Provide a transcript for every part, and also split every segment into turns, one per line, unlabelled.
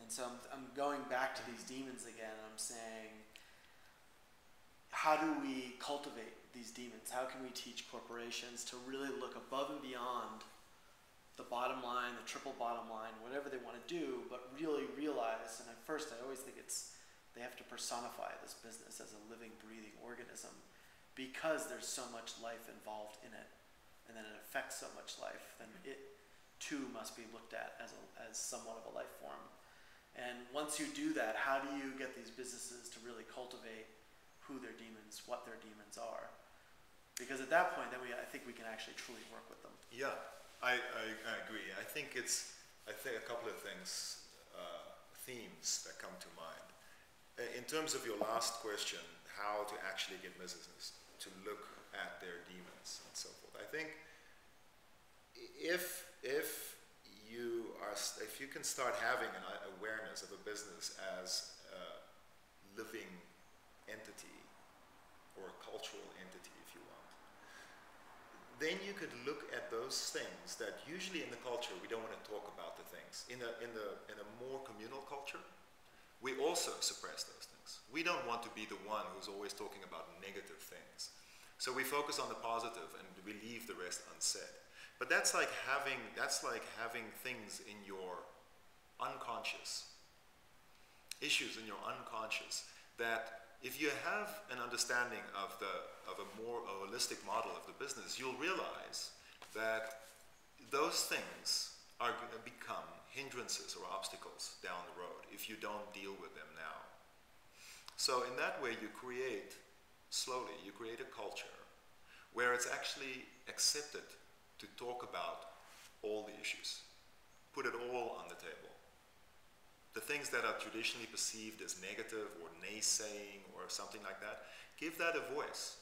And so I'm going back to these demons again, and I'm saying, how do we cultivate these demons? How can we teach corporations to really look above and beyond the bottom line, the triple bottom line, whatever they want to do, but really realize, and at first I always think they have to personify this business as a living, breathing organism, because there's so much life involved in it, and then it affects so much life, then it too must be looked at as somewhat of a life form. And once you do that, how do you get these businesses to really cultivate who their demons, what their demons are? Because at that point, then I think we can actually truly work with them.
Yeah, I agree. I think a couple of things, themes that come to mind. In terms of your last question, how to actually get businesses to look at their demons and so forth. I think if you can start having an awareness of a business as a living entity or a cultural entity, if you want, then you could look at those things that usually in the culture we don't want to talk about the things. In a more communal culture, we also suppress those things. We don't want to be the one who's always talking about negative things. So we focus on the positive and we leave the rest unsaid. But that's like having things in your unconscious, issues in your unconscious, that if you have an understanding of a more holistic model of the business, you'll realize that those things are going to become hindrances or obstacles down the road if you don't deal with them now. So in that way, you create a culture where it's actually accepted to talk about all the issues, put it all on the table. The things that are traditionally perceived as negative or naysaying or something like that, give that a voice.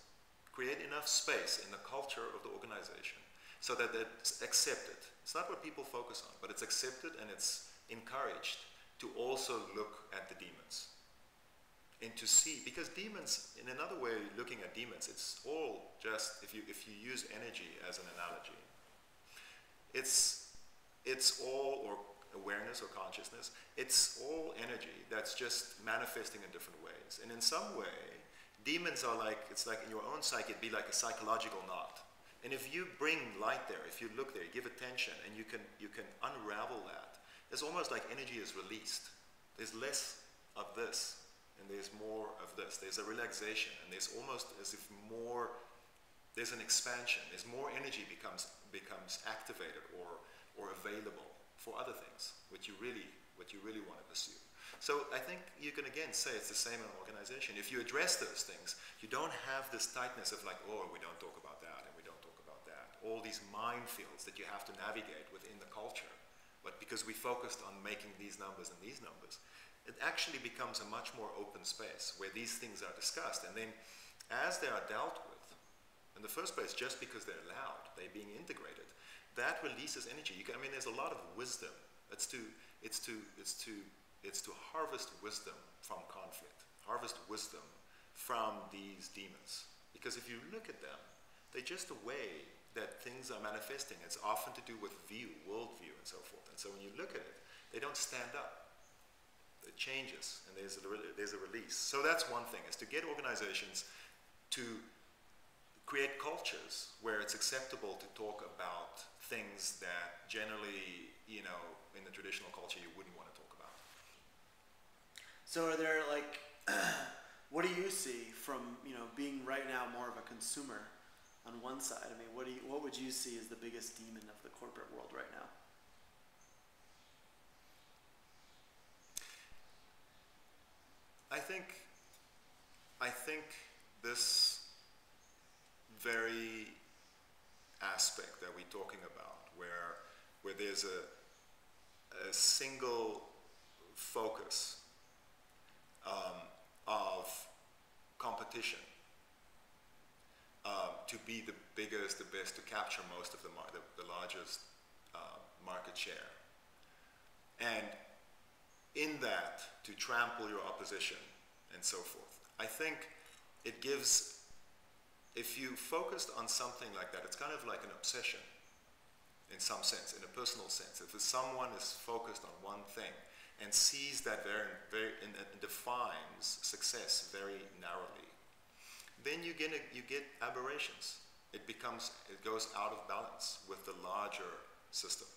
Create enough space in the culture of the organization so that it's accepted. It's not what people focus on, but it's accepted and it's encouraged to also look at the demons. And to see, because demons, in another way of looking at demons, it's all just, if you use energy as an analogy, it's all, or awareness or consciousness, it's all energy that's just manifesting in different ways. And in some way, demons are like, it's like in your own psyche, it'd be like a psychological knot. And if you bring light there, if you look there, you give attention, and you can unravel that, it's almost like energy is released. There's less of this, and there's more of this. There's a relaxation, and there's almost as if more, there's an expansion. There's more energy becomes activated or available for other things, what you really want to pursue. So I think you can again say it's the same in an organization. If you address those things, you don't have this tightness of like, oh, we don't talk about that and we don't talk about that. All these minefields that you have to navigate within the culture. But because we focused on making these numbers and these numbers, it actually becomes a much more open space where these things are discussed. And then as they are dealt with, in the first place, just because they're allowed, they're being integrated, that releases energy. There's a lot of wisdom. It's to harvest wisdom from conflict, harvest wisdom from these demons. Because if you look at them, they're just a way that things are manifesting. It's often to do with view, worldview, and so forth. And so when you look at it, they don't stand up. It changes, and there's a release. So that's one thing, is to get organizations to create cultures where it's acceptable to talk about things that generally, in the traditional culture you wouldn't want to talk about.
So are there what do you see from, being right now more of a consumer on one side? What would you see as the biggest demon of the corporate world right now?
I think this very aspect that we're talking about, where there's a single focus of competition to be the biggest, the best, to capture most of the largest market share, and in that to trample your opposition and so forth. I think it gives, if you focused on something like that, it's kind of like an obsession in some sense, in a personal sense. If someone is focused on one thing, and sees that and defines success very narrowly, then you get aberrations. It goes out of balance with the larger system,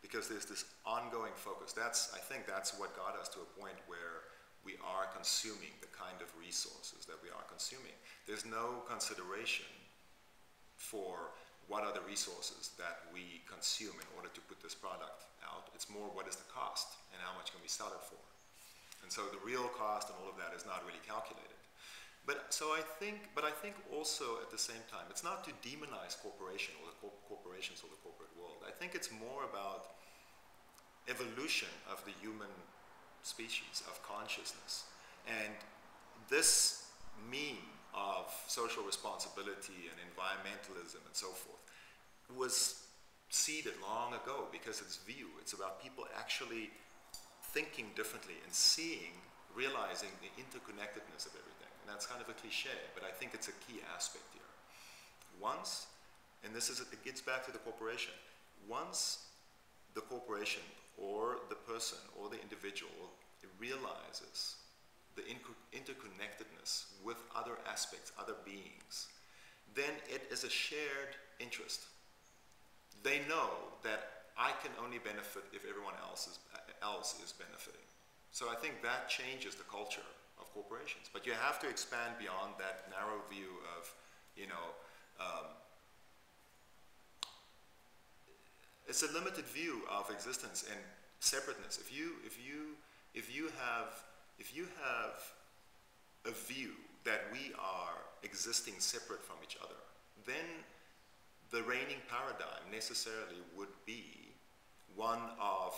because there's this ongoing focus. I think that's what got us to a point where we are consuming the kind of resources that we are consuming. There's no consideration for what are the resources that we consume in order to put this product out. It's more, what is the cost and how much can we sell it for? And so the real cost and all of that is not really calculated. But I think also at the same time, it's not to demonize corporations or the corporate world. I think it's more about evolution of the human species, of consciousness. And this meme of social responsibility and environmentalism and so forth was seeded long ago because it's about people actually thinking differently and realizing the interconnectedness of everything. And that's kind of a cliche, but I think it's a key aspect here. It gets back to the corporation. Once the corporation or the person or the individual realizes the interconnectedness with other aspects, other beings, then it is a shared interest. They know that I can only benefit if everyone else is benefiting. So I think that changes the culture of corporations. But you have to expand beyond that narrow view of, it's a limited view of existence and separateness. If you have a view that we are existing separate from each other, then the reigning paradigm necessarily would be one of,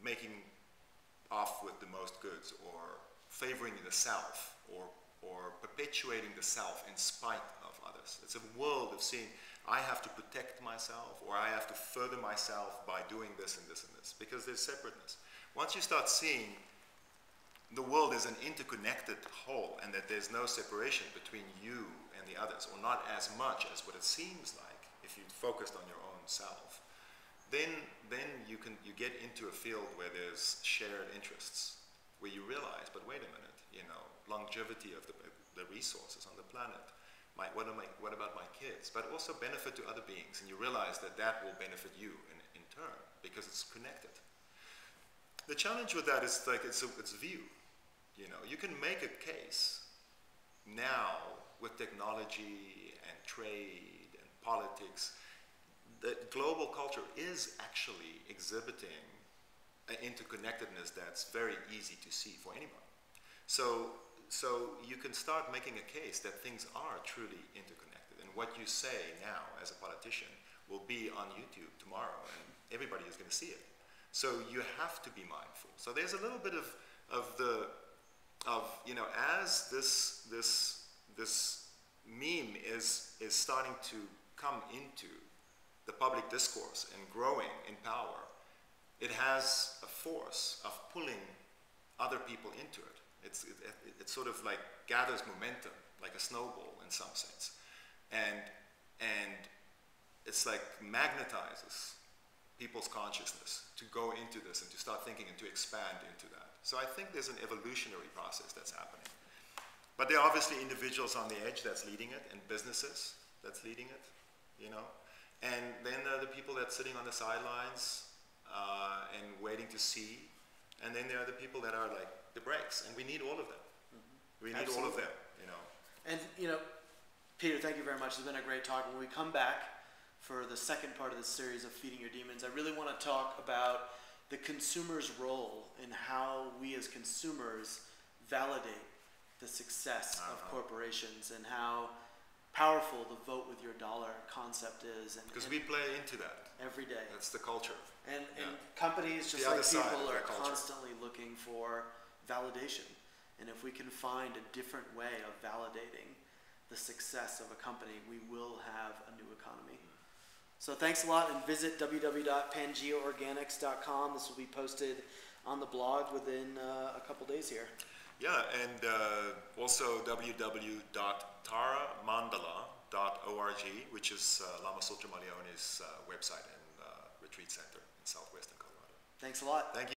making off with the most goods, or favoring the self, or perpetuating the self in spite of others. It's a world of seeing, I have to protect myself, or I have to further myself by doing this and this and this, because there's separateness. Once you start seeing the world as an interconnected whole, and that there's no separation between you and the others, or not as much as what it seems like if you focused on your own self, then you get into a field where there's shared interests, where you realize, but wait a minute, longevity of the resources on the planet. What about my kids? But also benefit to other beings, and you realize that will benefit you in turn, because it's connected. The challenge with that is it's view. You can make a case now with technology and trade and politics that global culture is actually exhibiting an interconnectedness that's very easy to see for anyone. So you can start making a case that things are truly interconnected, and what you say now as a politician will be on YouTube tomorrow, and everybody is going to see it. So you have to be mindful. So there's a little bit as this meme is starting to come into the public discourse and growing in power, it has a force of pulling other people into it. It sort of like gathers momentum, like a snowball in some sense, and it's like magnetizes people's consciousness to go into this and to start thinking and to expand into that. So I think there's an evolutionary process that's happening. But there are obviously individuals on the edge that's leading it, and businesses that's leading it, And then there are the people that's sitting on the sidelines and waiting to see. And then there are the people that are like the brakes, and we need all of them. Mm-hmm. We need all of them,
And, Pieter, thank you very much. It's been a great talk. When we come back for the second part of this series of Feeding Your Demons, I really want to talk about the consumer's role in how we as consumers validate the success of corporations, and how powerful the vote with your dollar concept is.
Because we play into that
every day.
That's the culture.
And companies, just like people, are constantly looking for validation. And if we can find a different way of validating the success of a company, we will have a new economy. So thanks a lot, and visit www.pangeaorganics.com. This will be posted on the blog within a couple days here.
Yeah, and also www.taramandala.org, which is Lama Tsultrim Allione's website and retreat center in southwestern Colorado.
Thanks a lot.
Thank you.